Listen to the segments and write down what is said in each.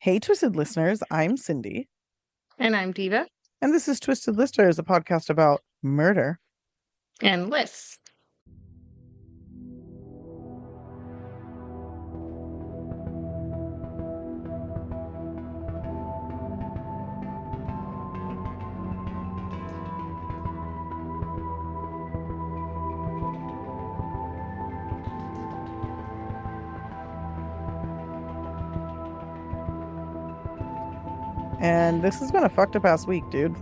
Hey, Twisted Listeners, I'm Cindy. And I'm Diva. And this is Twisted Listeners, a podcast about murder. And Liz. And this has been a fucked up ass week, dude.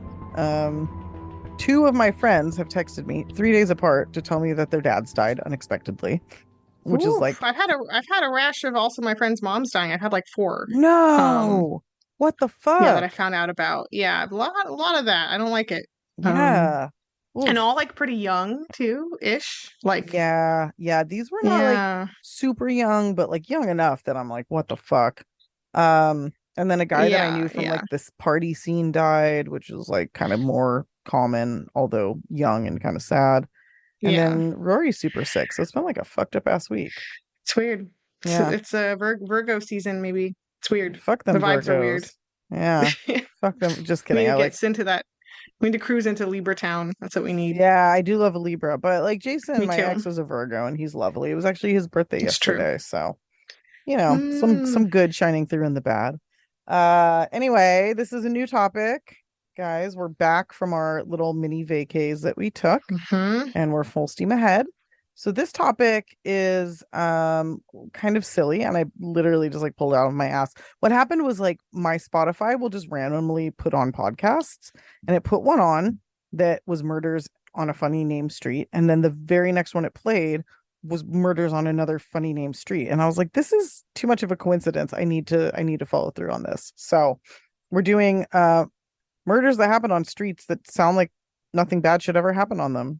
Two of my friends have texted me 3 days apart to tell me that their dads died unexpectedly, which is like, I've had a rash of also my friends' moms dying. I've had like 4. no, what the fuck? Yeah, that I found out about. Yeah, a lot of that. I don't like it. Yeah. And all like pretty young too, ish. Like yeah, these were not like super young, but like young enough that I'm like, what the fuck? And then a guy that I knew from like this party scene died, which is like kind of more common, although young and kind of sad. And then Rory's super sick, so it's been like a fucked up ass week. It's weird. Yeah, it's a Virgo season. Maybe it's weird. Fuck them. The vibes Virgos. are weird. Yeah, fuck them. Just kidding. We need to into that. We need to cruise into Libra Town. That's what we need. Yeah, I do love a Libra, but like Jason, my ex was a Virgo, and he's lovely. It was actually his birthday yesterday, so you know, some good shining through in the bad. Anyway, this is a new topic, guys. We're back from our little mini vacays that we took, and we're full steam ahead. So this topic is kind of silly, and I literally just like pulled it out of my ass. What happened was like my Spotify will just randomly put on podcasts, and it put one on that was murders on a funny named street, and then the very next one it played was murders on another funny named street, and I was like, this is too much of a coincidence. I need to follow through on this. So we're doing murders that happen on streets that sound like nothing bad should ever happen on them.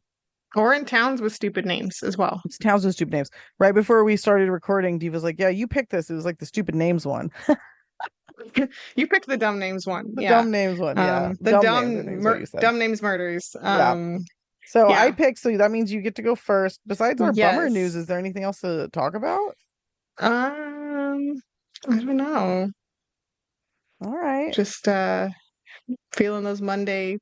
Or in towns with stupid names as well. It's towns with stupid names. Right before we started recording, Diva's like, yeah, you picked this. It was like the stupid names one. You picked the dumb names one. The dumb names one, yeah. The dumb names murders. So I picked, so that means you get to go first. Besides our bummer news, is there anything else to talk about? I don't know. All right. Just feeling those Monday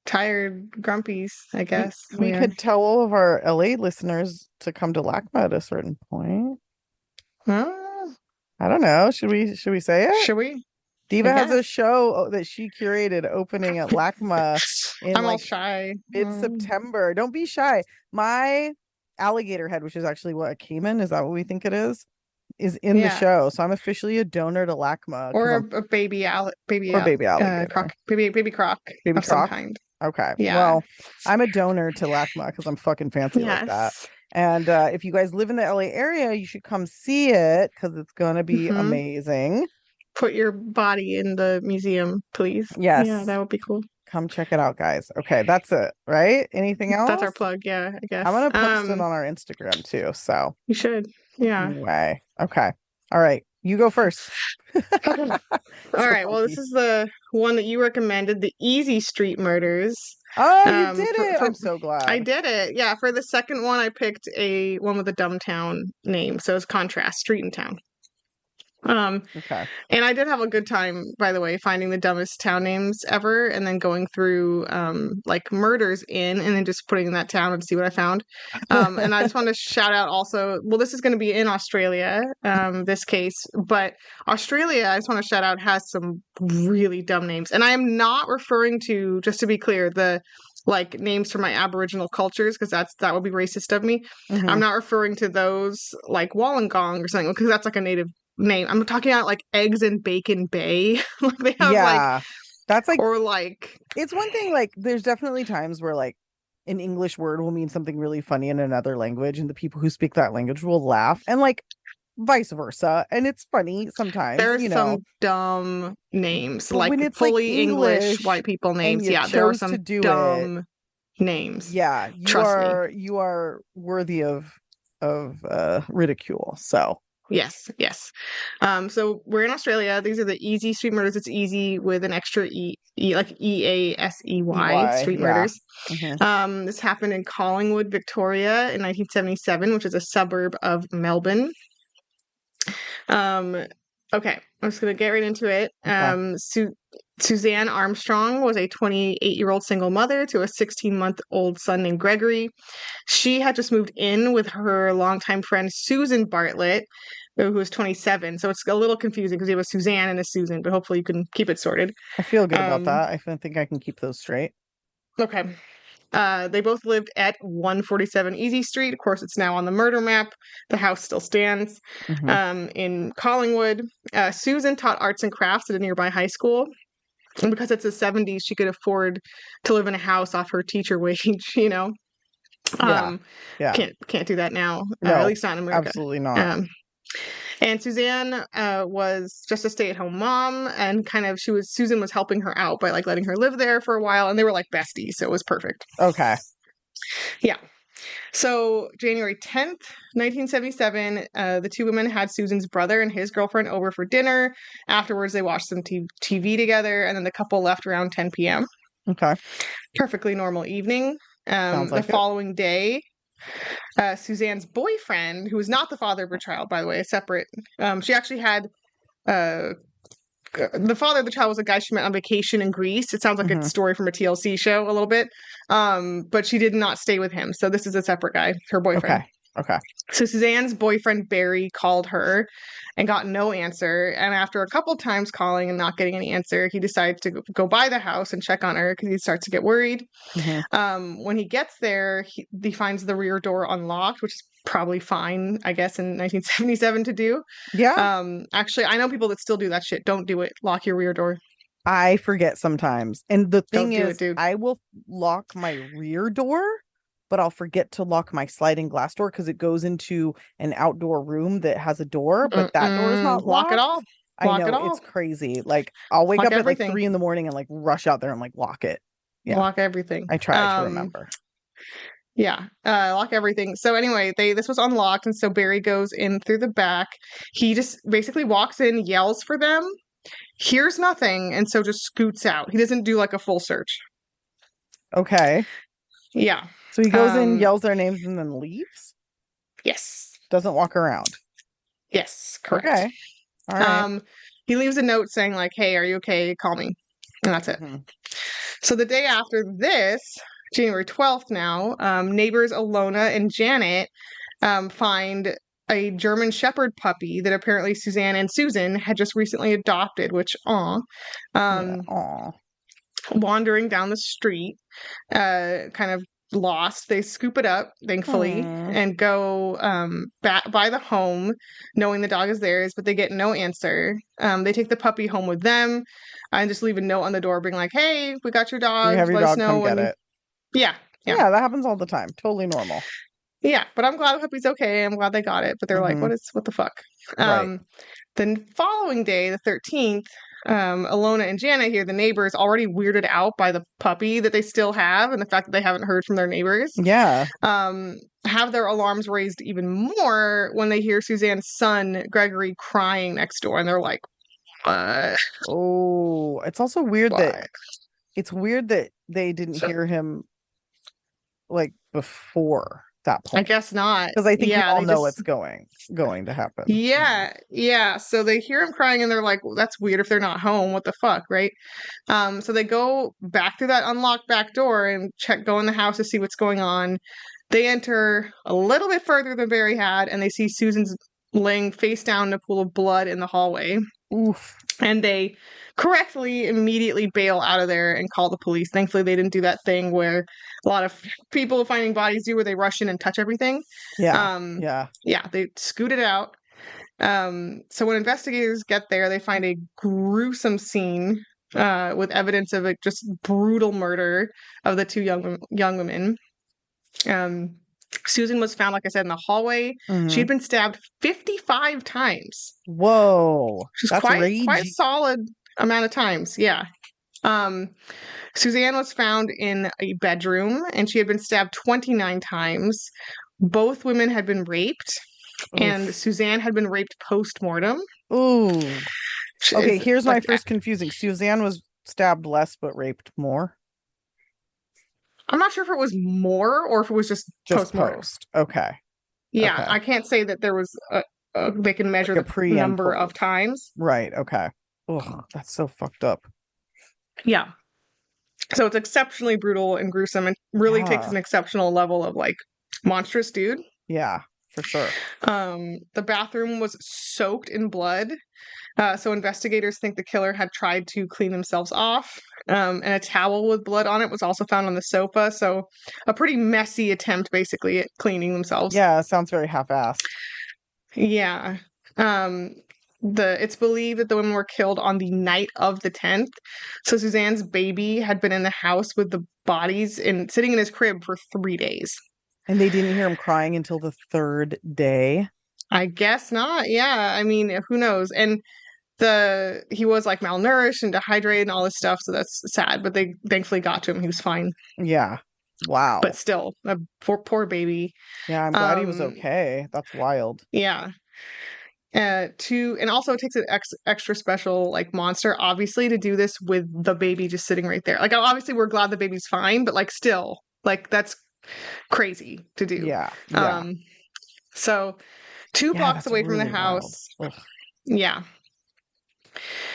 tired grumpies, I guess. We could tell all of our LA listeners to come to LACMA at a certain point. I don't know. Should we say it? Should we? Diva has a show that she curated opening at LACMA in I'm all shy. Mid-September. Don't be shy. My alligator head, which is actually what a caiman, is that what we think it is in the show. So I'm officially a donor to LACMA. Or a baby alligator. Baby croc. Baby of some kind. Okay. Yeah. Well, I'm a donor to LACMA because I'm fucking fancy like that. And if you guys live in the LA area, you should come see it because it's going to be amazing. Put your body in the museum, please. Yes. Yeah, that would be cool. Come check it out, guys. Okay, that's it, right? Anything else? That's our plug, yeah, I guess. I'm going to post it on our Instagram too, so. You should, yeah. Anyway, okay. All right, you go first. All right, well, this is the one that you recommended, the Easey Street murders. Oh, you did it! I'm so glad. I did it. Yeah, for the second one, I picked one with a dumb town name, so it's contrast, street and town. Okay. And I did have a good time, by the way, finding the dumbest town names ever, and then going through like murders and then just putting in that town and see what I found. And I just want to shout out also. Well, this is going to be in Australia, this case, but Australia, I just want to shout out, has some really dumb names, and I am not referring to, just to be clear, the like names from my Aboriginal cultures, because that would be racist of me. I'm not referring to those like Wollongong or something, because that's like a native name. I'm talking about like Eggs and Bacon Bay. Like they have that's like, or like, it's one thing, like there's definitely times where like an English word will mean something really funny in another language, and the people who speak that language will laugh, and like vice versa, and it's funny sometimes. There's some dumb names, like when it's fully like English white people names. Yeah, there are some dumb names. Yeah, you are worthy of ridicule. So Yes. So we're in Australia. These are the Easey Street murders. It's easy with an extra like EASEY Street murders. This happened in Collingwood, Victoria in 1977, which is a suburb of Melbourne. Okay, I'm just gonna get right into it. Okay. Suzanne Armstrong was a 28-year-old single mother to a 16-month-old son named Gregory. She had just moved in with her longtime friend Susan Bartlett, who was 27. So it's a little confusing because you have a Suzanne and a Susan, but hopefully you can keep it sorted. I feel good about that. I think I can keep those straight. Okay. They both lived at 147 Easey Street. Of course, it's now on the murder map. The house still stands in Collingwood. Susan taught arts and crafts at a nearby high school. And because it's the 70s, she could afford to live in a house off her teacher wage, you know? Yeah. Can't do that now. No, at least not in America. Absolutely not. And Suzanne was just a stay-at-home mom, and Susan was helping her out by like letting her live there for a while, and they were like besties, so it was perfect. Okay. Yeah. So January 10th, 1977, the two women had Susan's brother and his girlfriend over for dinner. Afterwards, they watched some TV together, and then the couple left around 10 p.m. Okay. Perfectly normal evening. Sounds like the following day, Suzanne's boyfriend, who was not the father of her child, by the way, separate. She actually had the father of the child was a guy she met on vacation in Greece. It sounds like a story from a TLC show a little bit. But she did not stay with him. So this is a separate guy, her boyfriend. Okay. So Suzanne's boyfriend, Barry, called her and got no answer. And after a couple times calling and not getting any answer, he decides to go by the house and check on her because he starts to get worried. When he gets there, he finds the rear door unlocked, which is probably fine, I guess, in 1977 to do. Yeah. Actually, I know people that still do that shit. Don't do it. Lock your rear door. I forget sometimes. And the thing is, dude. I will lock my rear door, but I'll forget to lock my sliding glass door because it goes into an outdoor room that has a door, but that door is not locked. Lock it all. I know, it's crazy. Like, I'll wake up everything. at like 3 a.m. and like rush out there and like lock it. Yeah. Lock everything. I try to remember. Yeah, lock everything. So anyway, this was unlocked, and so Barry goes in through the back. He just basically walks in, yells for them, hears nothing, and so just scoots out. He doesn't do like a full search. Okay. Yeah. So he goes in, yells their names, and then leaves? Yes. Doesn't walk around? Yes, correct. Okay. All right. He leaves a note saying like, hey, are you okay? Call me. And that's it. So the day after this, January 12th now, neighbors Alona and Janet find a German Shepherd puppy that apparently Suzanne and Susan had just recently adopted, which, wandering down the street, kind of lost. They scoop it up, thankfully, and go back by the home, knowing the dog is theirs, but they get no answer. They take the puppy home with them and just leave a note on the door being like, hey, we got your dog. We have your dog, come get it. Yeah, that happens all the time. Totally normal. Yeah, but I'm glad the puppy's okay. I'm glad they got it. But they're like, what the fuck? Right. Then following day, the 13th, Alona and Janet here, the neighbors, already weirded out by the puppy that they still have and the fact that they haven't heard from their neighbors. Yeah. Have their alarms raised even more when they hear Suzanne's son, Gregory, crying next door. And they're like, what? Oh, it's also weird that they didn't hear him like before that point. I guess not, because I think we all know what's going to happen. Yeah. So they hear him crying and they're like, well, that's weird if they're not home. What the fuck, right? So they go back through that unlocked back door and go in the house to see what's going on. They enter a little bit further than Barry had, and they see Susan's laying face down in a pool of blood in the hallway. Oof. And they correctly immediately bail out of there and call the police. Thankfully, they didn't do that thing where a lot of people finding bodies do, where they rush in and touch everything. Yeah. They scooted out. So when investigators get there, they find a gruesome scene with evidence of a just brutal murder of the two young women. Susan was found, like I said, in the hallway. She had been stabbed 55 times. Whoa. That's quite a solid amount of times. Yeah. Suzanne was found in a bedroom, and she had been stabbed 29 times. Both women had been raped. Oof. And Suzanne had been raped post-mortem. Ooh. Okay, here's my first confusing. Suzanne was stabbed less but raped more? I'm not sure if it was more or if it was just post-mortem. Okay. Yeah, okay. I can't say that there was they can measure Like a the pre and number of post. times. Right. Okay. Ugh, that's so fucked up. Yeah. So it's exceptionally brutal and gruesome and really takes Yeah. an exceptional level of like monstrous dude. Yeah, for sure. The bathroom was soaked in blood. So investigators think the killer had tried to clean themselves off. And a towel with blood on it was also found on the sofa. So a pretty messy attempt, basically, at cleaning themselves. Yeah, sounds very half-assed. Yeah. It's believed that the women were killed on the night of the 10th. So Suzanne's baby had been in the house with the bodies and sitting in his crib for 3 days. And they didn't hear him crying until the third day. I guess not. Yeah. I mean, who knows? And he was like malnourished and dehydrated and all this stuff, so that's sad. But they thankfully got to him. He was fine. Yeah. Wow. But still, a poor baby. Yeah, I'm glad he was okay. That's wild. Yeah. And also it takes an extra special like monster, obviously, to do this with the baby just sitting right there. Like obviously we're glad the baby's fine, but like still, like that's crazy to do. Yeah. So 2 blocks away from the really house. Yeah.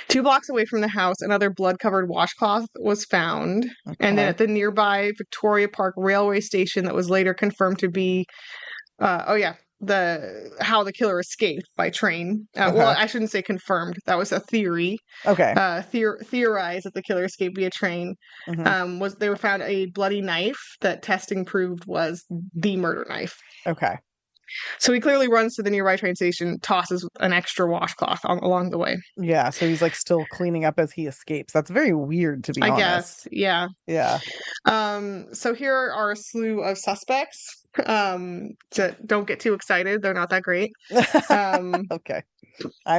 2 blocks away from the house, another blood-covered washcloth was found. Okay. And then at the nearby Victoria Park railway station that was later confirmed to be, how the killer escaped by train. Well, I shouldn't say confirmed. That was a theory. Okay. Theorized that the killer escaped via train. They were found a bloody knife that testing proved was the murder knife. Okay. So he clearly runs to the nearby train station, tosses an extra washcloth along the way. Yeah, so he's like still cleaning up as he escapes. That's very weird, to be honest. I guess, yeah. Yeah. So here are a slew of suspects. Don't get too excited; they're not that great. Okay.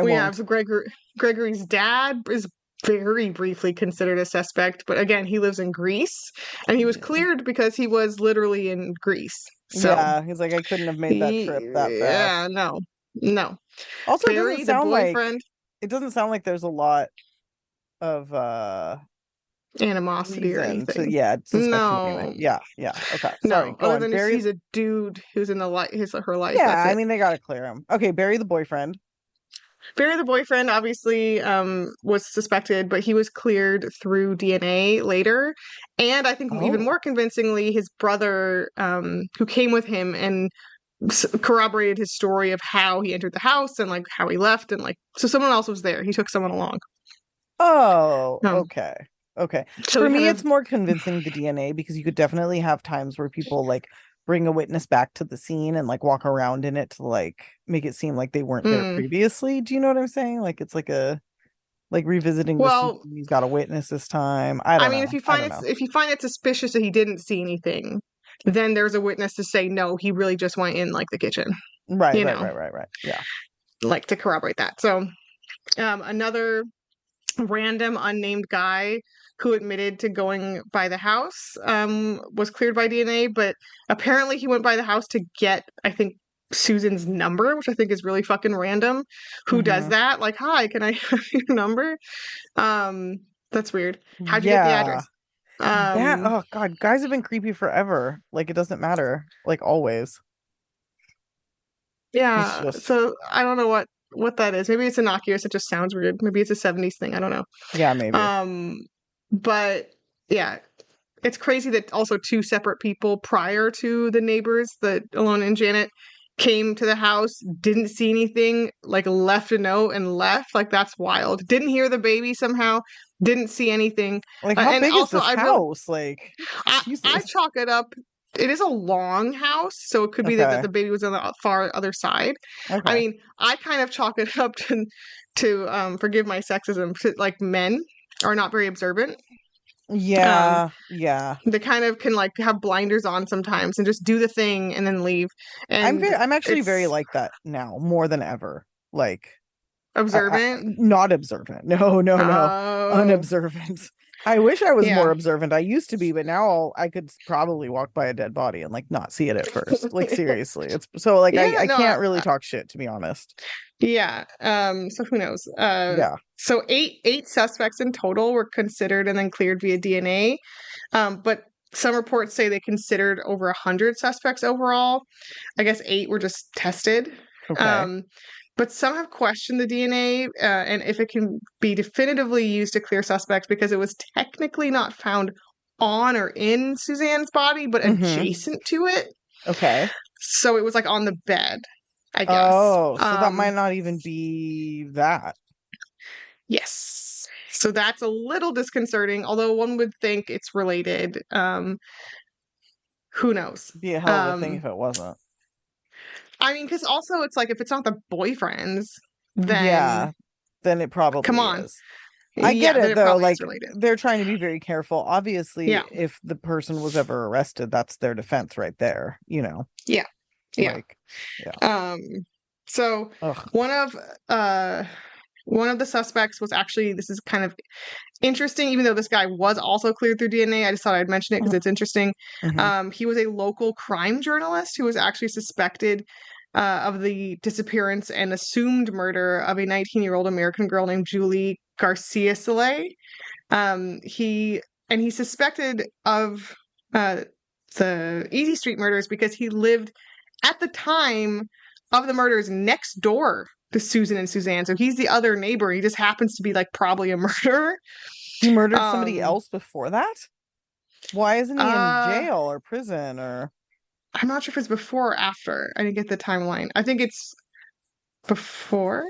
We have Gregory's dad is very briefly considered a suspect, but again, he lives in Greece, and he was cleared because he was literally in Greece. So, yeah, he's like, I couldn't have made that trip that fast. Yeah, no. Also, Barry, it doesn't sound like there's a lot of animosity or anything. No. Yeah. Okay. Sorry. No, other than he's a dude who's in her life. Yeah, I mean they gotta clear him. Okay, Barry the boyfriend. Barry the boyfriend obviously was suspected, but he was cleared through DNA later. And I think even more convincingly, his brother, who came with him and corroborated his story of how he entered the house and like how he left, and like so someone else was there. He took someone along. Oh, okay. So for me, it's more convincing the DNA, because you could definitely have times where people like bring a witness back to the scene and like walk around in it to like make it seem like they weren't there previously. Do you know what I'm saying? Like it's like revisiting the scene. He's got a witness this time. I mean, if you find it suspicious that he didn't see anything, then there's a witness to say no, he really just went in like the kitchen. Right. Yeah. Like to corroborate that. So another random unnamed guy who admitted to going by the house was cleared by DNA, but apparently he went by the house to get, I think, Susan's number, which I think is really fucking random. Who does that? Like, hi, can I have your number? That's weird. How'd you get the address? Oh god, guys have been creepy forever. Like, it doesn't matter. Like, always. Yeah. So I don't know what that is. Maybe it's innocuous. It just sounds weird. Maybe it's a 70s thing. I don't know. Yeah, maybe. But yeah, it's crazy that also 2 separate people prior to the neighbors, that Alona and Janet, came to the house, didn't see anything, like left a note and left. Like that's wild. Didn't hear the baby somehow. Didn't see anything. Like how big is this house? Like I chalk it up. It is a long house, so it could be that the baby was on the far other side. Okay. I mean, I kind of chalk it up to forgive my sexism, to, like, men are not very observant. Yeah. They kind of can like have blinders on sometimes and just do the thing and then leave. And I'm actually very like that now, more than ever. Like observant? Not observant. No. Unobservant. I wish I was more observant. I used to be, but now I could probably walk by a dead body and like not see it at first. Like seriously, it's so like I can't really talk shit, to be honest. Yeah. So who knows? So eight suspects in total were considered and then cleared via DNA. But some reports say they considered over 100 suspects overall. I guess 8 were just tested. Okay. but some have questioned the DNA and if it can be definitively used to clear suspects because it was technically not found on or in Suzanne's body, but adjacent to it. Okay. So it was like on the bed, I guess. Oh, so that might not even be that. Yes. So that's a little disconcerting, although one would think it's related. Who knows? Be a hell of a thing if it wasn't. I mean, because also it's like if it's not the boyfriend's, then it probably come on. is. I get it though. Like they're trying to be very careful. Obviously, if the person was ever arrested, that's their defense right there. You know. Yeah. Yeah. Like, yeah. So one of the suspects was actually, this is kind of interesting, even though this guy was also cleared through DNA. I just thought I'd mention it because it's interesting. He was a local crime journalist who was actually suspected of the disappearance and assumed murder of a 19-year-old American girl named Julie Garcia Soleil. He suspected of the Easey Street murders because he lived at the time of the murders next door to Susan and Suzanne. So he's the other neighbor. He just happens to be like probably a murderer. He murdered somebody else before that? Why isn't he in jail or prison or? I'm not sure if it's before or after. I didn't get the timeline. I think it's before.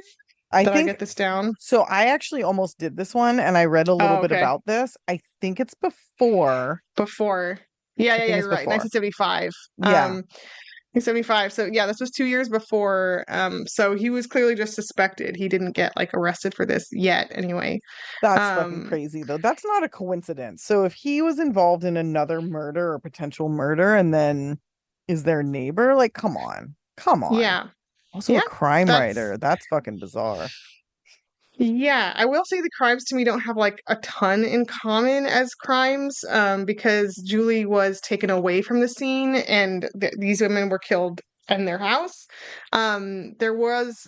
I get this down? So I actually almost did this one and I read a little bit about this. I think it's before. Before. Yeah, you're right. 1975. Yeah. 1975. So yeah, this was 2 years before. So he was clearly just suspected. He didn't get like arrested for this yet anyway. That's fucking crazy though. That's not a coincidence. So if he was involved in another murder or potential murder and then is their neighbor, like come on. Yeah. Also a crime writer. That's fucking bizarre. Yeah, I will say the crimes to me don't have like a ton in common as crimes, because Julie was taken away from the scene and these women were killed in their house. There was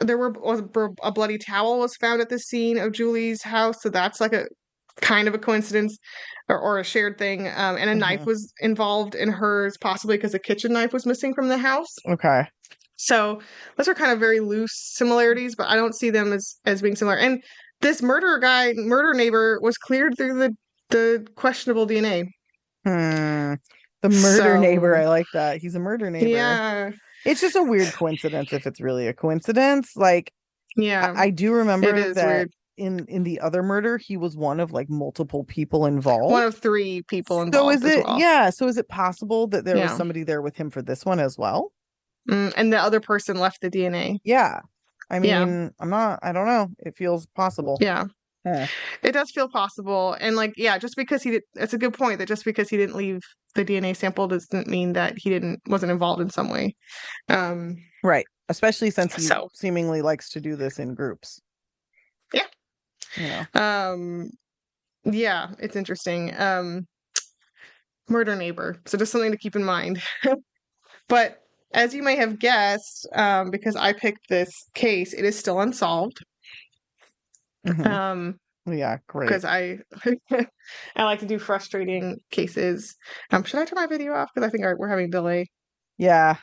a bloody towel was found at the scene of Julie's house, so that's like a kind of a coincidence or a shared thing. And a knife was involved in hers, possibly because a kitchen knife was missing from the house. Okay. So those are kind of very loose similarities, but I don't see them as being similar. And this murder neighbor was cleared through the questionable DNA. The murder neighbor, I like that. He's a murder neighbor. Yeah. It's just a weird coincidence if it's really a coincidence. Like, yeah, I do remember that weird. In the other murder, he was one of like multiple people involved. One of 3 people involved. So is it so is it possible that there was somebody there with him for this one as well? And the other person left the DNA. Yeah. I mean, I don't know. It feels possible. Yeah. It does feel possible. And like, yeah, just because it's a good point that just because he didn't leave the DNA sample doesn't mean that he wasn't involved in some way. Right. Especially since he seemingly likes to do this in groups. Yeah. You know. Yeah, it's interesting. Murder neighbor. So just something to keep in mind. But as you may have guessed, because I picked this case, it is still unsolved. Yeah, great. Because I like to do frustrating cases. Should I turn my video off? Because I think we're having a delay. Yeah.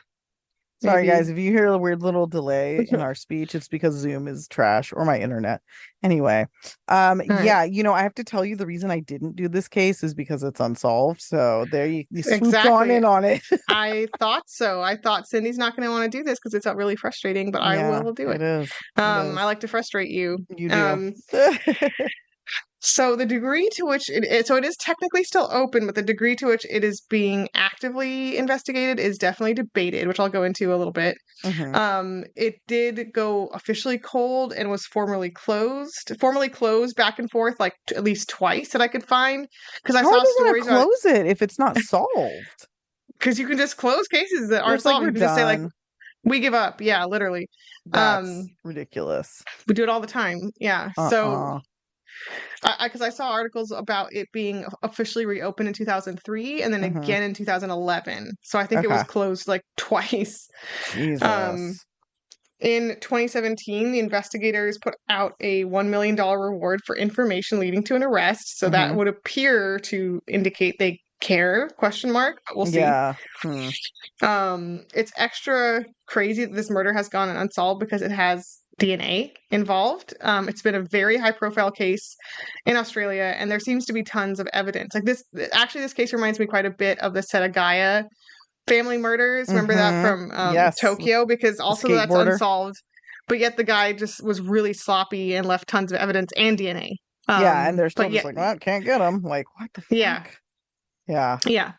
Sorry, guys. If you hear a weird little delay in our speech, it's because Zoom is trash or my internet. Anyway, yeah, I have to tell you the reason I didn't do this case is because it's unsolved. So there you swooped on in on it. I thought so. I thought Cindy's not going to want to do this because it's really frustrating, but I will do it. It is. I like to frustrate you. You do. So the degree to which it is technically still open, but the degree to which it is being actively investigated is definitely debated, which I'll go into a little bit. It did go officially cold and was formally closed back and forth like at least twice that I could find, because I saw stories about close it if it's not solved. Because you can just close cases that aren't solved. You can just say like, we give up. Yeah, literally. That's ridiculous. We do it all the time. Yeah. So. Because I saw articles about it being officially reopened in 2003 and then again in 2011. So I think it was closed like twice. Jesus. In 2017, the investigators put out a $1 million reward for information leading to an arrest. So that would appear to indicate they care, question mark, but we'll see. Yeah. It's extra crazy that this murder has gone unsolved because it has DNA involved. It's been a very high profile case in Australia, and there seems to be tons of evidence. Like this, actually, this case reminds me quite a bit of the Setagaya family murders. Remember that from Yes. Tokyo? Because also that's skateboarder. unsolved, but yet the guy just was really sloppy and left tons of evidence and DNA. Yeah, and they're still but just yet, like, well, can't get him. Like, what the yeah, fuck? Yeah. yeah.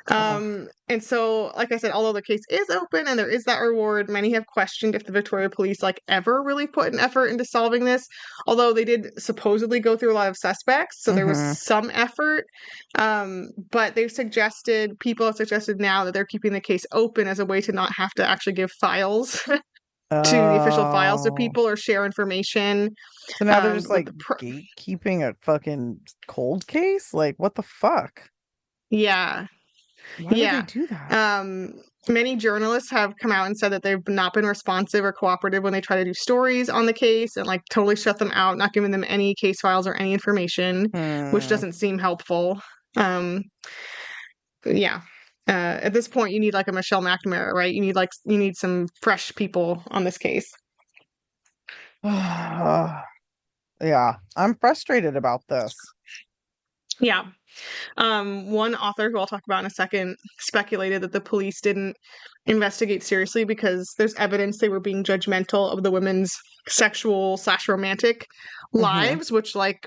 And so, like I said, although the case is open and there is that reward, many have questioned if the Victoria Police like ever really put an effort into solving this. Although they did supposedly go through a lot of suspects, so there was some effort. But people have suggested now that they're keeping the case open as a way to not have to actually give files to the official files to people or share information. So now they're just like gatekeeping a fucking cold case? Like, what the fuck? Yeah. Why would they do that? Many journalists have come out and said that they've not been responsive or cooperative when they try to do stories on the case and like totally shut them out, not giving them any case files or any information, which doesn't seem helpful. Yeah. At this point, you need like a Michelle McNamara, right? You need some fresh people on this case. Yeah, I'm frustrated about this. Yeah. One author who I'll talk about in a second speculated that the police didn't investigate seriously because there's evidence they were being judgmental of the women's sexual/romantic lives, which like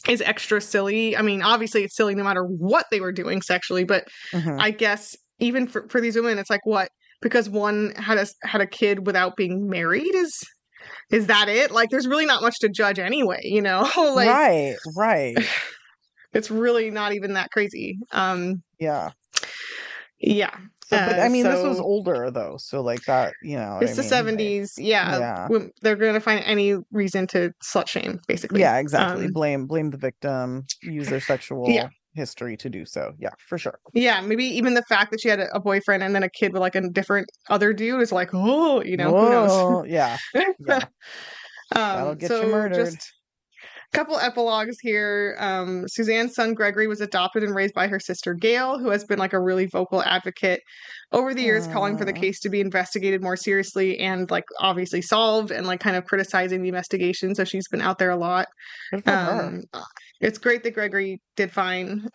is extra silly. I mean, obviously it's silly no matter what they were doing sexually, but I guess even for these women, it's like, what? Because one had a kid without being married is that it? Like, there's really not much to judge anyway, you know? Like, right. It's really not even that crazy. Yeah. Yeah. So, but I mean, this was older though, so like that, you know. It's the 70s. Like, yeah. They're going to find any reason to slut shame, basically. Yeah, exactly. Blame the victim, use their sexual history to do so. Yeah, for sure. Yeah, maybe even the fact that she had a boyfriend and then a kid with like a different other dude is like, oh, you know, who knows? Yeah. That'll get you murdered. Just couple epilogues here. Suzanne's son Gregory was adopted and raised by her sister Gail, who has been like a really vocal advocate over the years, calling for the case to be investigated more seriously and like obviously solved, and like kind of criticizing the investigation. So she's been out there a lot. Good for her. It's great that Gregory did fine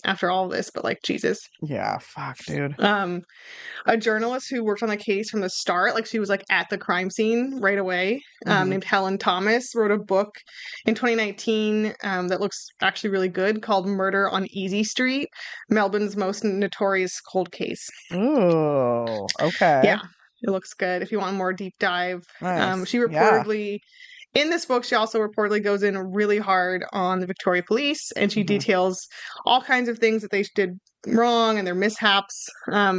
after all this, but like, Jesus. Yeah, fuck, dude. A journalist who worked on the case from the start, like she was like at the crime scene right away, named Helen Thomas, wrote a book in 2019 that looks actually really good called Murder on Easey Street, Melbourne's most notorious cold case. Ooh, okay. Yeah, it looks good if you want a more deep dive. Nice. She reportedly... In this book, she also reportedly goes in really hard on the Victoria Police, and she details all kinds of things that they did wrong and their mishaps.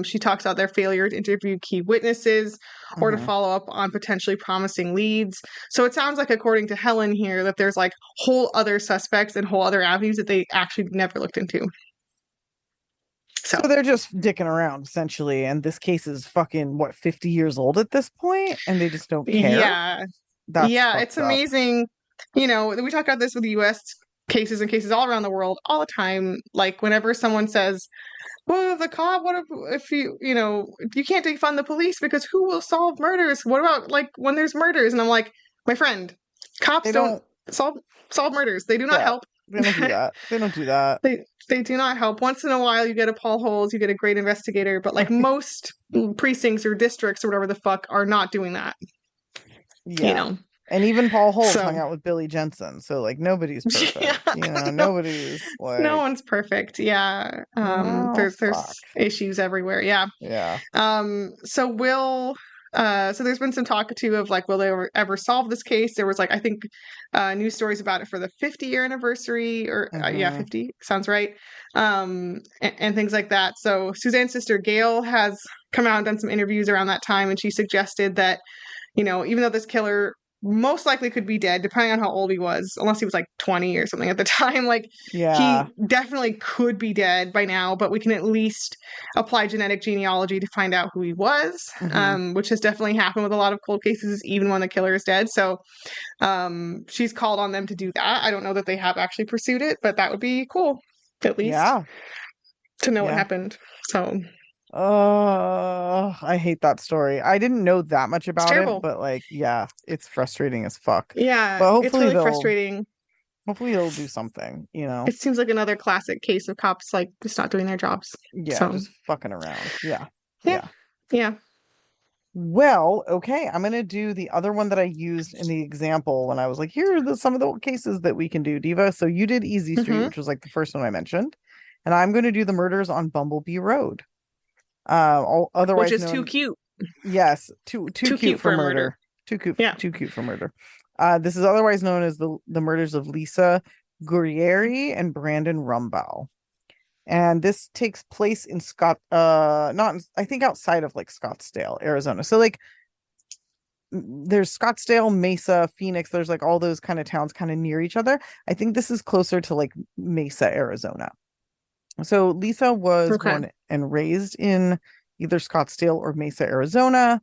She talks about their failure to interview key witnesses or to follow up on potentially promising leads. So it sounds like, according to Helen here, that there's like whole other suspects and whole other avenues that they actually never looked into. So they're just dicking around, essentially, and this case is fucking, 50 years old at this point, and they just don't care? Yeah. It's amazing. You know, we talk about this with U.S. cases and cases all around the world all the time. Like, whenever someone says, well, the cop, what if you can't defund the police because who will solve murders? What about, like, when there's murders? And I'm like, my friend, cops don't solve murders. They do not help. They don't do that. They don't do that. They do not help. Once in a while, you get a Paul Holes, you get a great investigator, but, like, most precincts or districts or whatever the fuck are not doing that. Yeah. You know, and even Paul Holt hung out with Billy Jensen, so like nobody's perfect. Nobody's like, no one's perfect. Yeah. There's issues everywhere. Yeah. So there's been some talk too of like, will they ever solve this case? There was like, I think news stories about it for the 50-year anniversary, or 50 sounds right, and things like that. So Suzanne's sister Gail has come out and done some interviews around that time, and she suggested that, you know, even though this killer most likely could be dead, depending on how old he was, unless he was like 20 or something at the time, like, he definitely could be dead by now, but we can at least apply genetic genealogy to find out who he was, which has definitely happened with a lot of cold cases, even when the killer is dead. So she's called on them to do that. I don't know that they have actually pursued it, but that would be cool, at least. to know what happened. So I hate that story. I didn't know that much it's about it, terrible. but like, yeah, it's frustrating as fuck. Yeah, But it's really frustrating. hopefully they'll do something, you know? It seems like another classic case of cops like just not doing their jobs. Yeah, So just fucking around. Yeah. yeah, Yeah. yeah. Well, okay, I'm gonna do the other one that I used in the example when I was like, here are some of the cases that we can do, Diva. So you did Easey Street, Mm-hmm. which was like the first one I mentioned, and I'm going to do the murders on Bumblebee Road. Which Otherwise is too known, cute. yes, too Too cute cute for for a murder. murder. Yeah. Too cute for murder. This is otherwise known as the murders of Lisa Guerrieri and Brandon Rumbaugh. And this takes place in not I think outside of like Scottsdale, Arizona. So like there's Scottsdale, Mesa, Phoenix. There's like all those kind of towns kind of near each other. I think this is closer to like Mesa, Arizona. So Lisa was Okay. born and raised in either Scottsdale or Mesa, Arizona.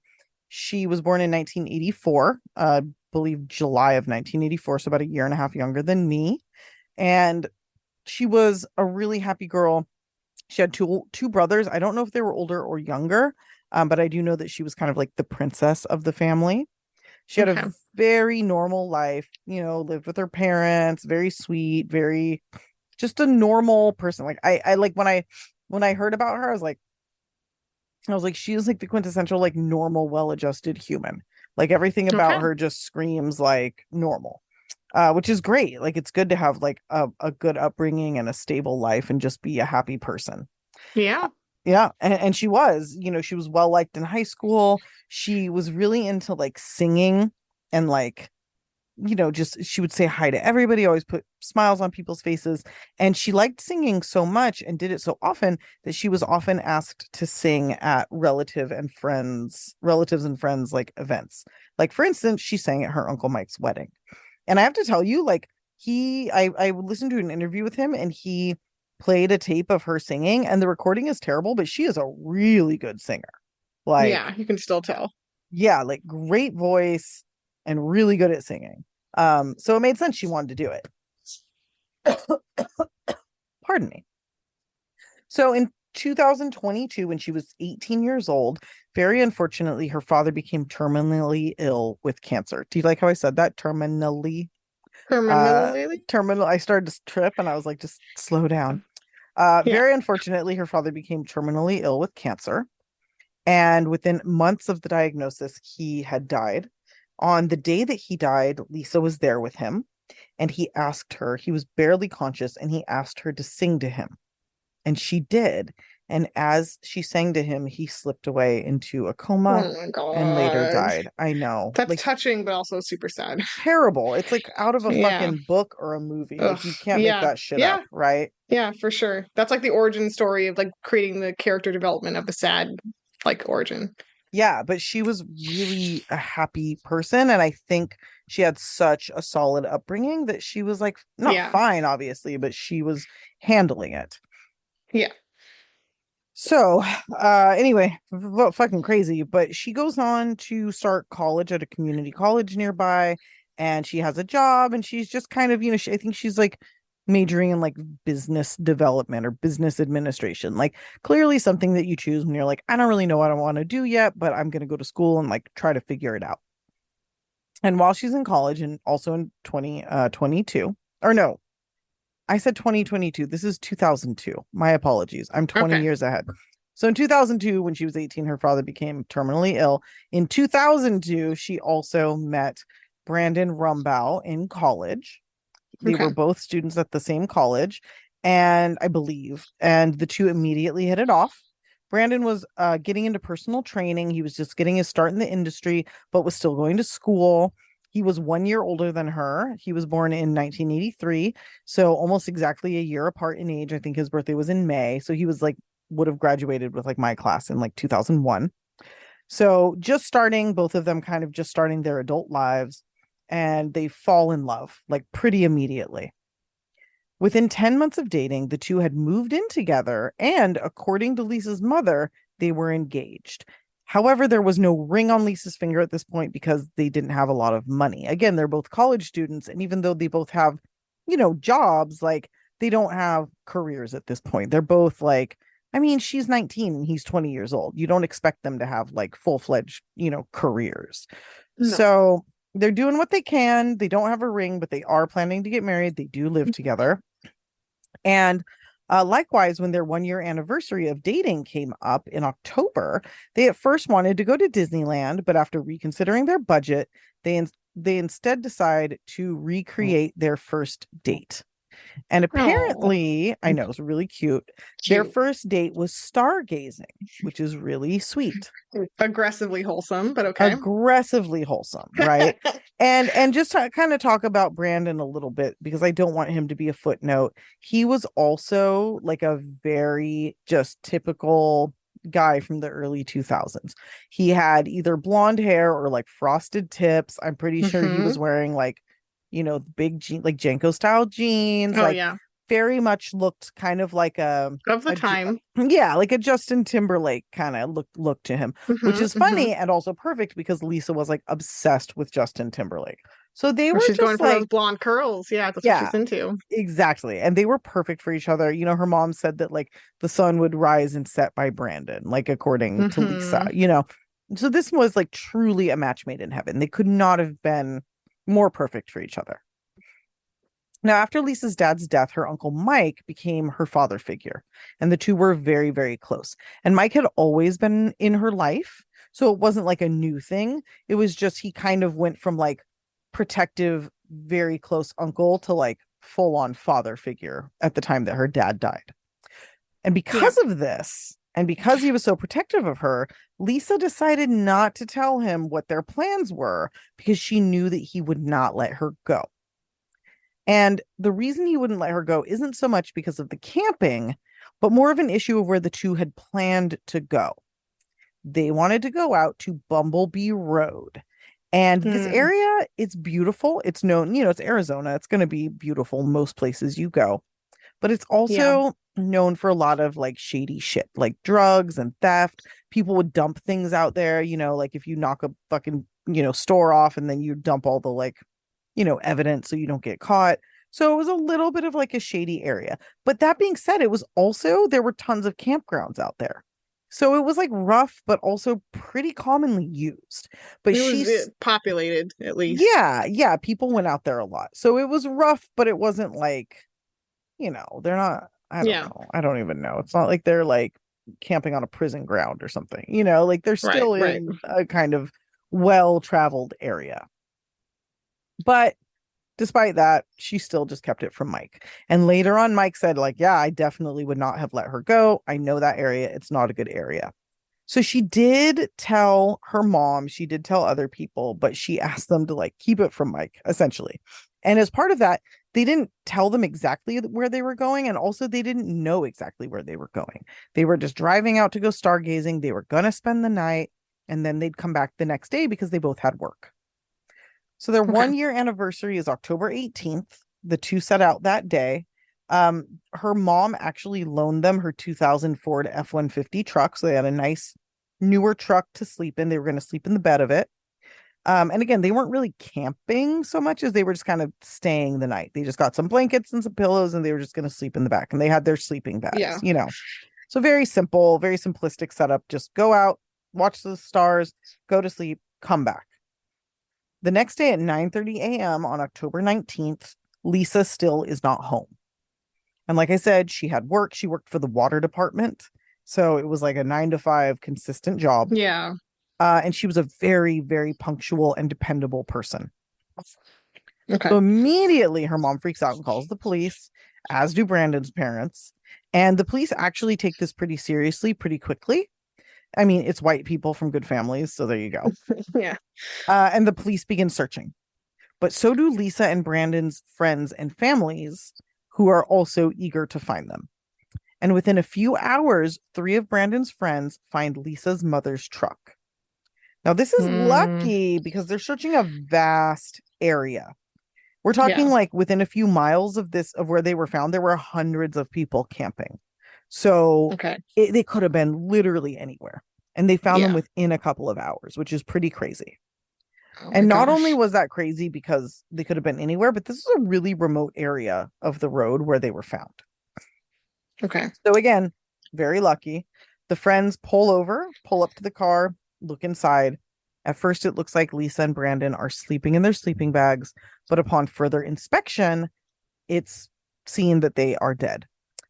She was born in 1984, I believe July of 1984, so about a year and a half younger than me. And she was a really happy girl. She had two brothers. I don't know if they were older or younger, but I do know that she was kind of like the princess of the family. She had a very normal life, you know, lived with her parents, very sweet, very just a normal person. Like I like when I heard about her, I was like she is like the quintessential like normal, well-adjusted human. Like everything about her just screams like normal. Which is great. Like it's good to have like a good upbringing and a stable life and just be a happy person. Yeah. Yeah. And she was, you know, she was well liked in high school. She was really into like singing and like, you know, just she would say hi to everybody, always put smiles on people's faces. And she liked singing so much and did it so often that she was often asked to sing at relatives and friends like events. Like for instance, she sang at her Uncle Mike's wedding. And I have to tell you, like I listened to an interview with him and he played a tape of her singing and the recording is terrible, but she is a really good singer. Like, yeah, you can still tell. Yeah, like great voice and really good at singing. So it made sense she wanted to do it. Pardon me. So in 2022, when she was 18 years old, very unfortunately, her father became terminally ill with cancer. Do you like how I said that? Terminally? Terminal. I started to trip and I was like, just slow down. Very unfortunately, her father became terminally ill with cancer. And within months of the diagnosis, he had died. On the day that he died, Lisa was there with him. And he asked her, he was barely conscious, and he asked her to sing to him. And she did. And as she sang to him, he slipped away into a coma and later died. I know. That's like, touching, but also super sad. Terrible. It's like out of a fucking book or a movie. Like you can't make that shit up, right? Yeah, for sure. That's like the origin story of like creating the character development of the sad like origin. Yeah, but she was really a happy person. And I think she had such a solid upbringing that she was like, not fine, obviously, but she was handling it. Yeah. So, anyway, fucking crazy. But she goes on to start college at a community college nearby, and she has a job, and she's just kind of, you know, I think she's like majoring in like business development or business administration. Like clearly something that you choose when you're like, I don't really know what I want to do yet, but I'm going to go to school and like try to figure it out. And while she's in college and also in 2022, or no, I said 2022. This is 2002. My apologies. I'm 20 years ahead. So in 2002, when she was 18, her father became terminally ill. In 2002, she also met Brandon Rumbaugh in college. They were both students at the same college, and the two immediately hit it off. Brandon was getting into personal training. He was just getting his start in the industry, but was still going to school. He was 1 year older than her. He was born in 1983, so almost exactly a year apart in age. I think his birthday was in May, so he was like would have graduated with like my class in like 2001. So both of them kind of just starting their adult lives, and they fall in love like pretty immediately. Within 10 months of dating, the two had moved in together, and according to Lisa's mother, they were engaged. However, there was no ring on Lisa's finger at this point because they didn't have a lot of money. Again, they're both college students, and even though they both have, you know, jobs, like they don't have careers at this point. They're both like I mean, she's 19 and he's 20 years old. You don't expect them to have like full-fledged, careers. No. So they're doing what they can. They don't have a ring, but they are planning to get married. They do live together. And likewise, when their 1 year anniversary of dating came up in October, they at first wanted to go to Disneyland, but after reconsidering their budget, they instead decide to recreate their first date. And Oh, apparently, I know it's really cute. Their cute. first date was stargazing, which is really sweet. Aggressively wholesome, but okay. Aggressively wholesome, right? And just to kind of talk about Brandon a little bit, because I don't want him to be a footnote. He was also like a very just typical guy from the early 2000s. He had either blonde hair or like frosted tips. I'm pretty sure he was wearing like, big jeans, like Janko style jeans, Oh like yeah, very much looked kind of like of the time. yeah, like a Justin Timberlake kind of look to him, which is funny and also perfect because Lisa was like obsessed with Justin Timberlake. So they Well, were she's going just for those like, blonde curls. Yeah, that's what yeah, she's into. exactly. And they were perfect for each other. Her mom said that like the sun would rise and set by Brandon, like according to Lisa. So this was like truly a match made in heaven. They could not have been more perfect for each other. Now, after Lisa's dad's death, her uncle Mike became her father figure, and the two were very, very close. And Mike had always been in her life, so it wasn't like a new thing. It was just he kind of went from like protective, very close uncle to like full on father figure at the time that her dad died. And because of this, and because he was so protective of her, Lisa decided not to tell him what their plans were because she knew that he would not let her go. And the reason he wouldn't let her go isn't so much because of the camping, but more of an issue of where the two had planned to go. They wanted to go out to Bumble Bee Road. And this area, it's beautiful. It's known, it's Arizona. It's going to be beautiful most places you go. But it's also known for a lot of like shady shit, like drugs and theft. People would dump things out there, like if you knock a fucking, store off and then you dump all the like evidence so you don't get caught. So it was a little bit of like a shady area. But that being said, it was also, there were tons of campgrounds out there. So it was like rough, but also pretty commonly used. But it was populated at least. Yeah. People went out there a lot. So it was rough, but it wasn't like, they're not, I don't know. I don't even know. It's not like they're like camping on a prison ground or something, like they're still in a kind of well-traveled area. But despite that, she still just kept it from Mike. And later on, Mike said, like, yeah, I definitely would not have let her go. I know that area. It's not a good area. So she did tell her mom, she did tell other people, but she asked them to like keep it from Mike, essentially. And as part of that, they didn't tell them exactly where they were going. And also they didn't know exactly where they were going. They were just driving out to go stargazing. They were going to spend the night and then they'd come back the next day because they both had work. So their 1 year anniversary is October 18th. The two set out that day. Her mom actually loaned them her 2000 Ford F-150 truck. So they had a nice newer truck to sleep in. They were going to sleep in the bed of it. And again, they weren't really camping so much as they were just kind of staying the night. They just got some blankets and some pillows and they were just going to sleep in the back. And they had their sleeping bags, So very simple, very simplistic setup. Just go out, watch the stars, go to sleep, come back. The next day at 9:30 a.m. on October 19th, Lisa still is not home. And like I said, she had work. She worked for the water department. So it was like a 9 to 5 consistent job. Yeah. And she was a very, very punctual and dependable person. Okay. So immediately her mom freaks out and calls the police, as do Brandon's parents. And the police actually take this pretty seriously, pretty quickly. I mean, it's white people from good families, so there you go. Yeah. And the police begin searching. But so do Lisa and Brandon's friends and families, who are also eager to find them. And within a few hours, 3 of Brandon's friends find Lisa's mother's truck. Now, this is lucky because they're searching a vast area. We're talking like within a few miles of where they were found, there were hundreds of people camping. So they could have been literally anywhere. And they found them within a couple of hours, which is pretty crazy. And not only was that crazy because they could have been anywhere, but this is a really remote area of the road where they were found. Okay. So again, Very lucky. The friends pull up to the car, look inside. At first, it looks like Lisa and Brandon are sleeping in their sleeping bags, but upon further inspection, it's seen that they are dead.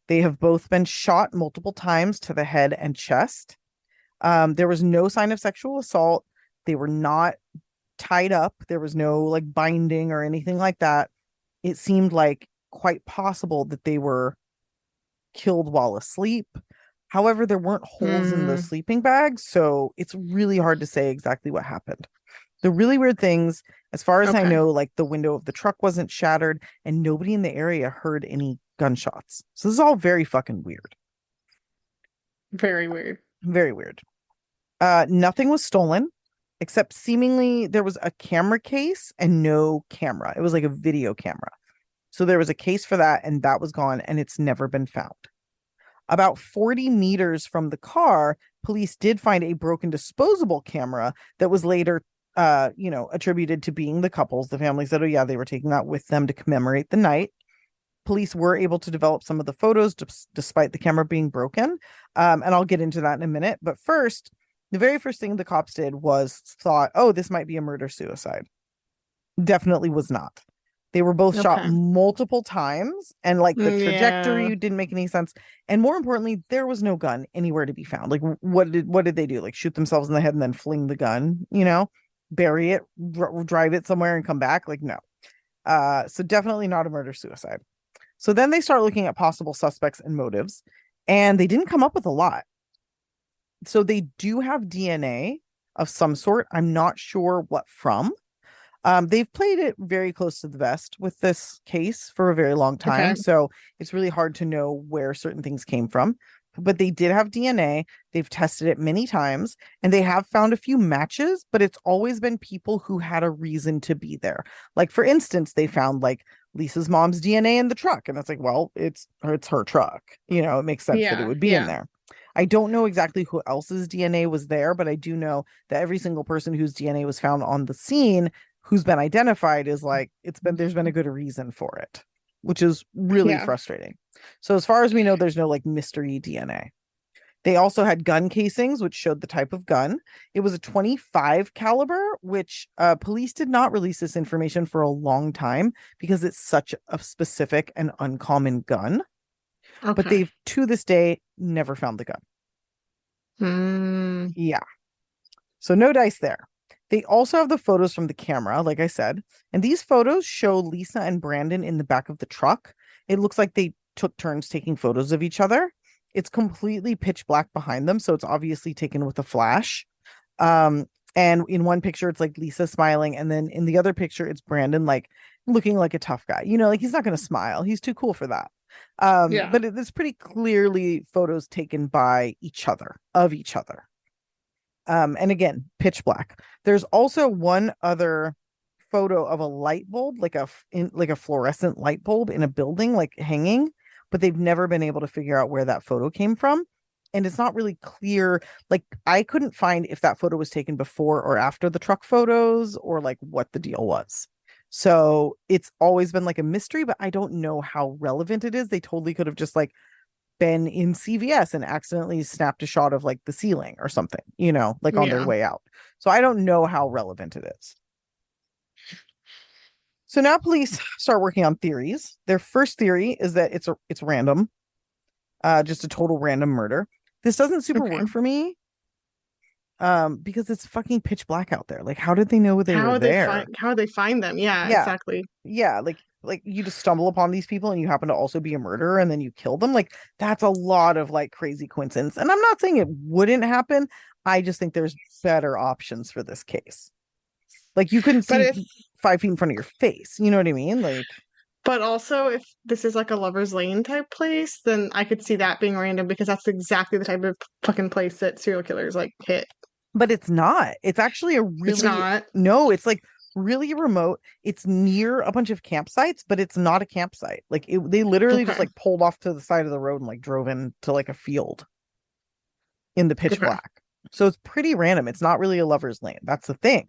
They have both been shot multiple times to the head and chest. There was no sign of sexual assault. They were not tied up. There was no like binding or anything like that. It seemed like quite possible that they were killed while asleep. However, there weren't holes in the sleeping bags, so it's really hard to say exactly what happened. The really weird things, as far as I know, like the window of the truck wasn't shattered and nobody in the area heard any gunshots. So this is all very fucking weird. Very weird. Very weird. Nothing was stolen, except seemingly there was a camera case and no camera. It was like a video camera. So there was a case for that, and that was gone, and it's never been found. About 40 meters from the car, police did find a broken disposable camera that was later, attributed to being the couple's. The family said, oh yeah, they were taking that with them to commemorate the night. Police were able to develop some of the photos despite the camera being broken. And I'll get into that in a minute. But first, the very first thing the cops did was thought, oh, this might be a murder-suicide. Definitely was not. They were both shot multiple times, and like the trajectory didn't make any sense. And more importantly, there was no gun anywhere to be found. Like, what did they do? Like, shoot themselves in the head and then fling the gun? Bury it, drive it somewhere, and come back? Like, no. So definitely not a murder-suicide. So then they start looking at possible suspects and motives, and they didn't come up with a lot. So they do have DNA of some sort. I'm not sure what from. They've played it very close to the vest with this case for a very long time. So it's really hard to know where certain things came from. But they did have DNA. They've tested it many times, and they have found a few matches, but it's always been people who had a reason to be there. Like, for instance, they found like Lisa's mom's DNA in the truck. And it's like, well, it's her truck. It makes sense that it would be in there. I don't know exactly who else's DNA was there, but I do know that every single person whose DNA was found on the scene who's been identified is like, there's been a good reason for it, which is really frustrating. So as far as we know, there's no like mystery DNA. They also had gun casings, which showed the type of gun. It was a 25 caliber, which police did not release this information for a long time because it's such a specific and uncommon gun. But they've, to this day, never found the gun. Yeah. So no dice there. They also have the photos from the camera, like I said. And these photos show Lisa and Brandon in the back of the truck. It looks like they took turns taking photos of each other. It's completely pitch black behind them, so it's obviously taken with a flash. And in one picture, it's like Lisa smiling. And then in the other picture, it's Brandon like looking like a tough guy. Like he's not going to smile. He's too cool for that. But it's pretty clearly photos taken by each other, of each other. And again, pitch black. There's also one other photo of a light bulb, like a fluorescent light bulb in a building, like hanging, but they've never been able to figure out where that photo came from. And it's not really clear. Like, I couldn't find if that photo was taken before or after the truck photos, or like what the deal was. So it's always been like a mystery, but I don't know how relevant it is. They totally could have just like been in CVS and accidentally snapped a shot of like the ceiling or something, like on their way out. So I don't know how relevant it is. So now police start working on theories. Their first theory is that it's random, just a total random murder. This doesn't super work for me, because it's fucking pitch black out there. Like, how did they know they were there? How would they find them? Yeah, exactly. Yeah, like you just stumble upon these people and you happen to also be a murderer and then you kill them. Like, that's a lot of like crazy coincidence. And I'm not saying it wouldn't happen. I just think there's better options for this case. Like, you couldn't see 5 feet in front of your face. You know what I mean? Like, but also, if this is like a lover's lane type place, then I could see that being random, because that's exactly the type of fucking place that serial killers like hit. But it's not. It's actually It's not. No, it's like really remote. It's near a bunch of campsites, but it's not a campsite. Like, they literally just like pulled off to the side of the road and like drove into like a field in the pitch black. So it's pretty random. It's not really a lover's lane. That's the thing.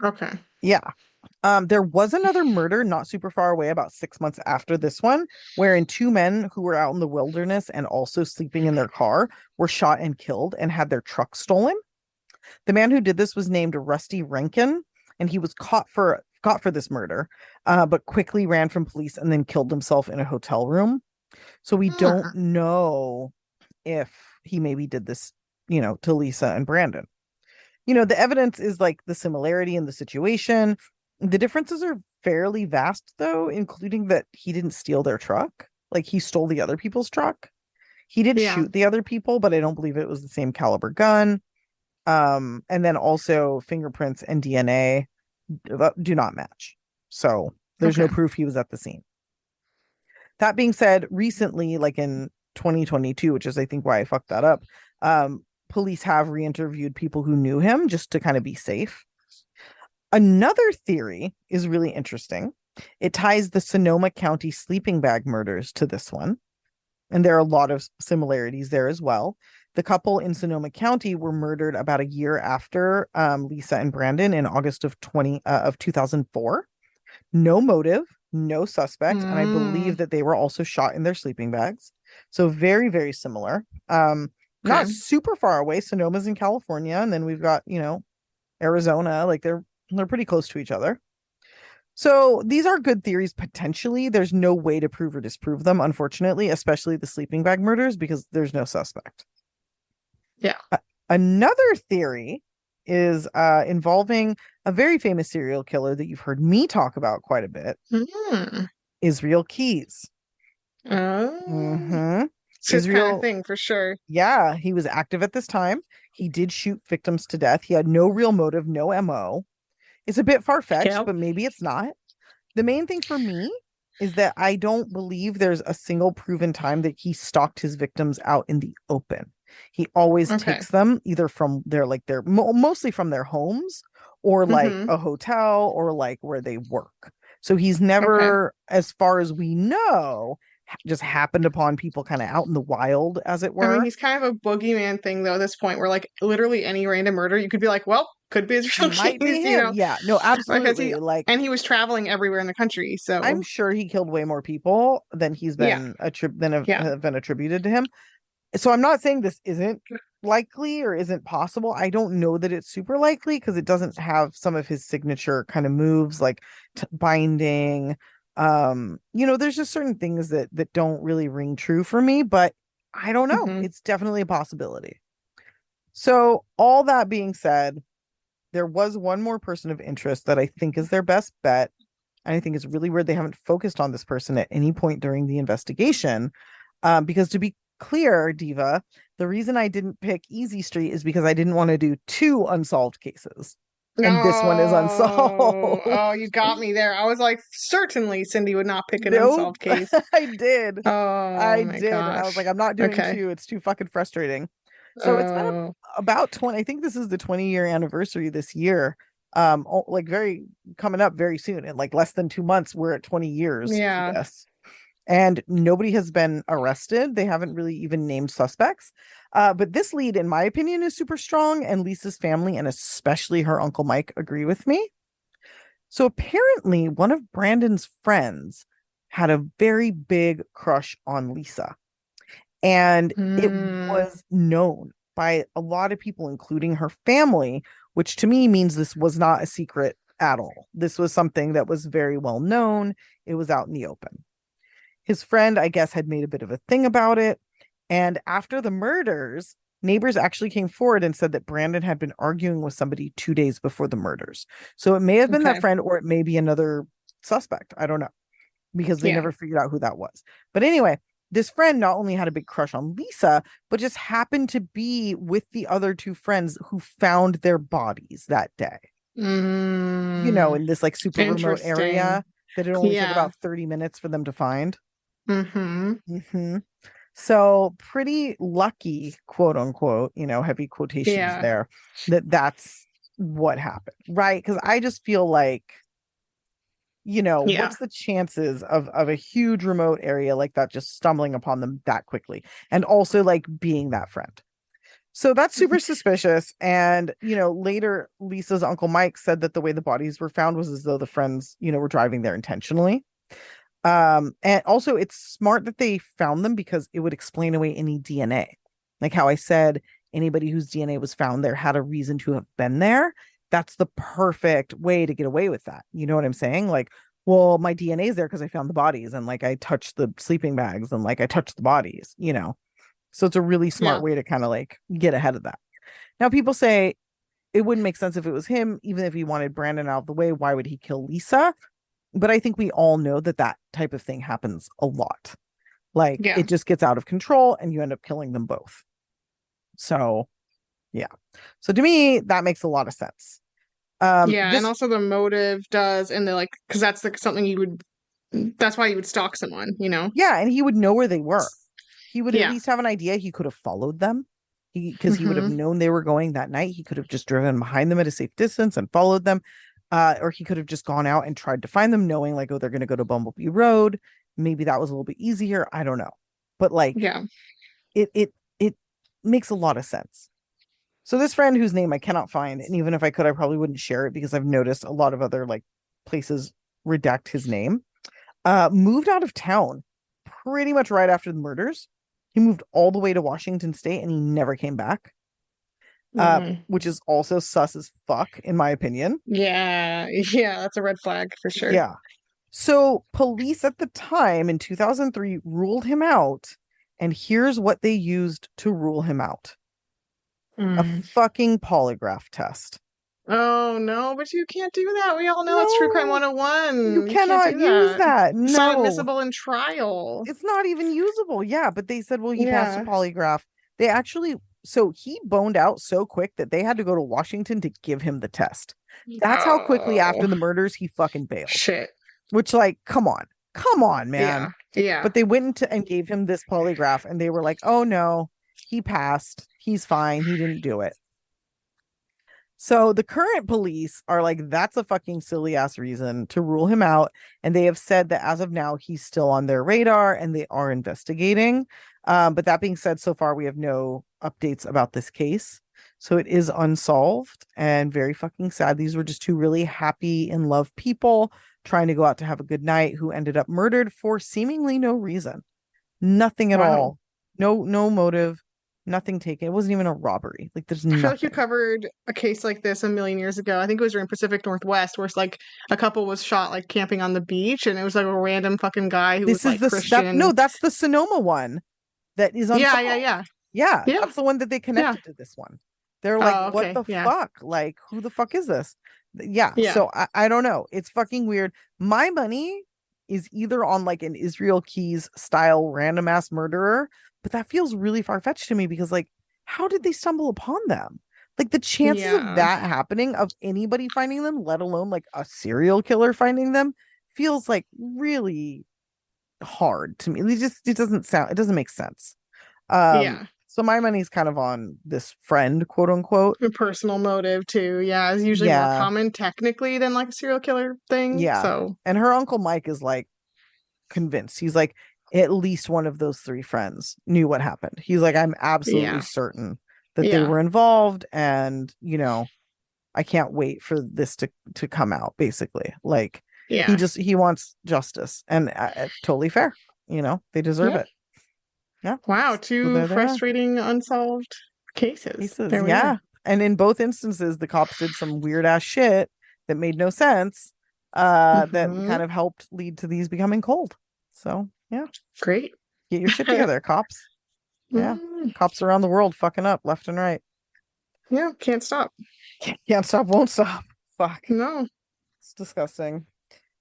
Okay. Yeah. There was another murder not super far away, about 6 months after this one, wherein two men who were out in the wilderness and also sleeping in their car were shot and killed and had their truck stolen. The man who did this was named Rusty Rankin, and he was caught for this murder, but quickly ran from police and then killed himself in a hotel room. So we don't know if he maybe did this, to Lisa and Brandon. The evidence is like the similarity in the situation. The differences are fairly vast, though, including that he didn't steal their truck. Like, he stole the other people's truck. He did shoot the other people, but I don't believe it was the same caliber gun. And then also fingerprints and DNA do not match. So there's no proof he was at the scene. That being said, recently, like in 2022, which is I think why I fucked that up, police have re-interviewed people who knew him just to kind of be safe. Another theory is really interesting. It ties the Sonoma County sleeping bag murders to this one. And there are a lot of similarities there as well. The couple in Sonoma County were murdered about a year after Lisa and Brandon in August of 2004. No motive, no suspect, and I believe that they were also shot in their sleeping bags. So very, very similar. Not super far away. Sonoma's in California, and then we've got, Arizona. Like they're pretty close to each other. So these are good theories potentially. There's no way to prove or disprove them, unfortunately, especially the sleeping bag murders, because there's no suspect. Yeah. Another theory is involving a very famous serial killer that you've heard me talk about quite a bit. Israel Keyes. Oh. It's his kind of thing for sure. Yeah, he was active at this time. He did shoot victims to death. He had no real motive, no MO. It's a bit far-fetched, but maybe it's not. The main thing for me is that I don't believe there's a single proven time that he stalked his victims out in the open. He always takes them either from mostly from their homes or like a hotel or like where they work. So he's never, as far as we know, just happened upon people kind of out in the wild, as it were. I mean, he's kind of a boogeyman thing, though, at this point, where like literally any random murder, you could be like, well, could be Israel Keyes, Yeah, no, absolutely. And he was traveling everywhere in the country, so I'm sure he killed way more people than he's been have been attributed to him. So I'm not saying this isn't likely or isn't possible. I don't know that it's super likely because it doesn't have some of his signature kind of moves like binding. There's just certain things that don't really ring true for me, but I don't know. It's definitely a possibility. So all that being said, there was one more person of interest that I think is their best bet. And I think it's really weird they haven't focused on this person at any point during the investigation. Because to be clear, Diva, the reason I didn't pick Easey Street is because I didn't want to do two unsolved cases. And this one is unsolved. Oh, you got me there. I was like, certainly Cindy would not pick an unsolved case. I did. Oh, I did. And I was like, I'm not doing two. It's too fucking frustrating. So it's been about 20. I think this is the 20-year anniversary this year. Like coming up very soon. In like less than 2 months, we're at 20 years. Yeah. Yes. And nobody has been arrested. They haven't really even named suspects. But this lead, in my opinion, is super strong. And Lisa's family, and especially her Uncle Mike, agree with me. So apparently one of Brandon's friends had a very big crush on Lisa. And it was known by a lot of people, including her family, which to me means this was not a secret at all. This was something that was very well known. It was out in the open. His friend, I guess, had made a bit of a thing about it. And after the murders, neighbors actually came forward and said that Brandon had been arguing with somebody 2 days before the murders. So it may have been that friend, or it may be another suspect. I don't know, because they never figured out who that was. But anyway, this friend not only had a big crush on Lisa, but just happened to be with the other two friends who found their bodies that day. In this like super remote area that it only took about 30 minutes for them to find. So pretty lucky, quote unquote, heavy quotations there, that's what happened, right? Because I just feel like, what's the chances of a huge remote area like that just stumbling upon them that quickly, and also like being that friend. So that's super suspicious. And, later Lisa's Uncle Mike said that the way the bodies were found was as though the friends, were driving there intentionally. And also it's smart that they found them because it would explain away any DNA. Like how I said, anybody whose DNA was found there had a reason to have been there. That's the perfect way to get away with that. You know what I'm saying? Like, well, my DNA is there because I found the bodies and like I touched the sleeping bags and like I touched the bodies. So it's a really smart way to kind of like get ahead of that. Now, people say it wouldn't make sense if it was him, even if he wanted Brandon out of the way. Why would he kill Lisa? But I think we all know that that type of thing happens a lot. Like it just gets out of control and you end up killing them both. So, yeah. So to me, that makes a lot of sense. And also the motive does, and they're like, because that's like something that's why you would stalk someone, Yeah, and he would know where they were. He would at least have an idea. He could have followed them because he would have known they were going that night. He could have just driven behind them at a safe distance and followed them. Or he could have just gone out and tried to find them, knowing like, oh, they're going to go to Bumble Bee Road. Maybe that was a little bit easier. I don't know. But like, it makes a lot of sense. So this friend whose name I cannot find, and even if I could, I probably wouldn't share it because I've noticed a lot of other like places redact his name, moved out of town pretty much right after the murders. He moved all the way to Washington State and he never came back. Which is also sus as fuck, in my opinion. Yeah, that's a red flag for sure. Yeah. So police at the time in 2003 ruled him out, and here's what they used to rule him out. A fucking polygraph test. Oh no, but you can't do that. We all know it's True Crime 101. You cannot use that. No. It's not admissible in trial. It's not even usable. Yeah, but they said, well, he passed a polygraph. They actually, so he boned out so quick that they had to go to Washington to give him the test. That's how quickly after the murders he fucking bailed. Shit. Which, like, come on, man. Yeah. But they went and gave him this polygraph, and they were like, oh no, he passed. He's fine. He didn't do it. So the current police are like, that's a fucking silly ass reason to rule him out. And they have said that as of now, he's still on their radar and they are investigating. But that being said, so far, we have no updates about this case. So it is unsolved and very fucking sad. These were just two really happy in love people trying to go out to have a good night who ended up murdered for seemingly no reason. Nothing at all. No motive. Nothing taken. It wasn't even a robbery. Like there's nothing. I feel like you covered a case like this a million years ago. I think it was in Pacific Northwest, where it's like a couple was shot like camping on the beach, and it was like a random fucking guy who was like Christian. No, that's the Sonoma one. That is unsolved. Yeah. That's the one that they connected to this one. They're like, what the fuck? Like, who the fuck is this? Yeah. So I don't know. It's fucking weird. My money is either on like an Israel Keys style random ass murderer. But that feels really far-fetched to me because, like, how did they stumble upon them? Like, the chances of that happening, of anybody finding them, let alone, like, a serial killer finding them, feels, like, really hard to me. It doesn't make sense. So my money's kind of on this friend, quote-unquote. A personal motive, too. Yeah, is usually more common, technically, than, like, a serial killer thing. Yeah. So. And her Uncle Mike is, like, convinced. He's like, at least one of those three friends knew what happened. He's like, I'm absolutely certain that they were involved, and I can't wait for this to come out, basically. Like he wants justice, and totally fair. They deserve it. Yeah. Wow, two frustrating unsolved cases. Yeah. And in both instances the cops did some weird ass shit that made no sense, that kind of helped lead to these becoming cold. So yeah. Great. Get your shit together, cops. Yeah. Cops around the world fucking up left and right. Yeah. Can't stop. Can't stop, won't stop. Fuck. No. It's disgusting.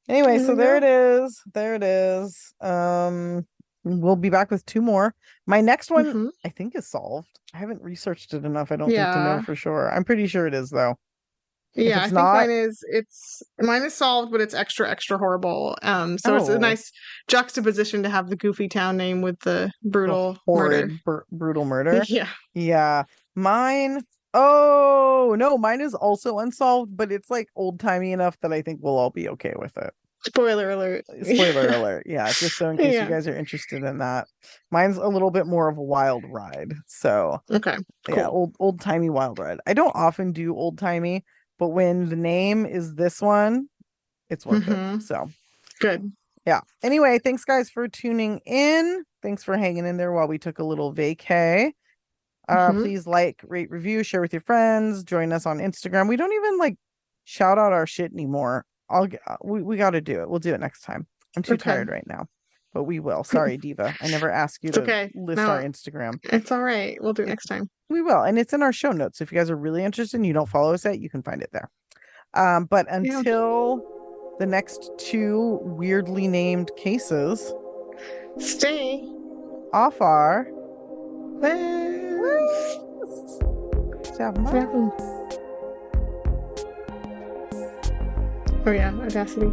Anyway, so there it is. There it is. We'll be back with two more. My next one, I think, is solved. I haven't researched it enough, I don't think, to know for sure. I'm pretty sure it is, though. Yeah, I think mine is solved, but it's extra, extra horrible. So it's a nice juxtaposition to have the goofy town name with the brutal murder. Brutal murder. Yeah. Yeah. Mine is also unsolved, but it's like old timey enough that I think we'll all be okay with it. Spoiler alert. Spoiler alert. Yeah, just so in case you guys are interested in that. Mine's a little bit more of a wild ride. So okay, cool. Yeah, old timey wild ride. I don't often do old timey, but when the name is this one, it's worth it. So good. Yeah. Anyway, thanks guys for tuning in. Thanks for hanging in there while we took a little vacay. Please like, rate, review, share with your friends. Join us on Instagram. We don't even like shout out our shit anymore. We got to do it. We'll do it next time. I'm too tired right now, but we will. Sorry, Diva. I never asked you to list our Instagram. It's all right. We'll do it next time. We will, and it's in our show notes. If you guys are really interested and you don't follow us yet, you can find it there. But until the next 2 weirdly named cases, stay off our list. Oh yeah, Audacity.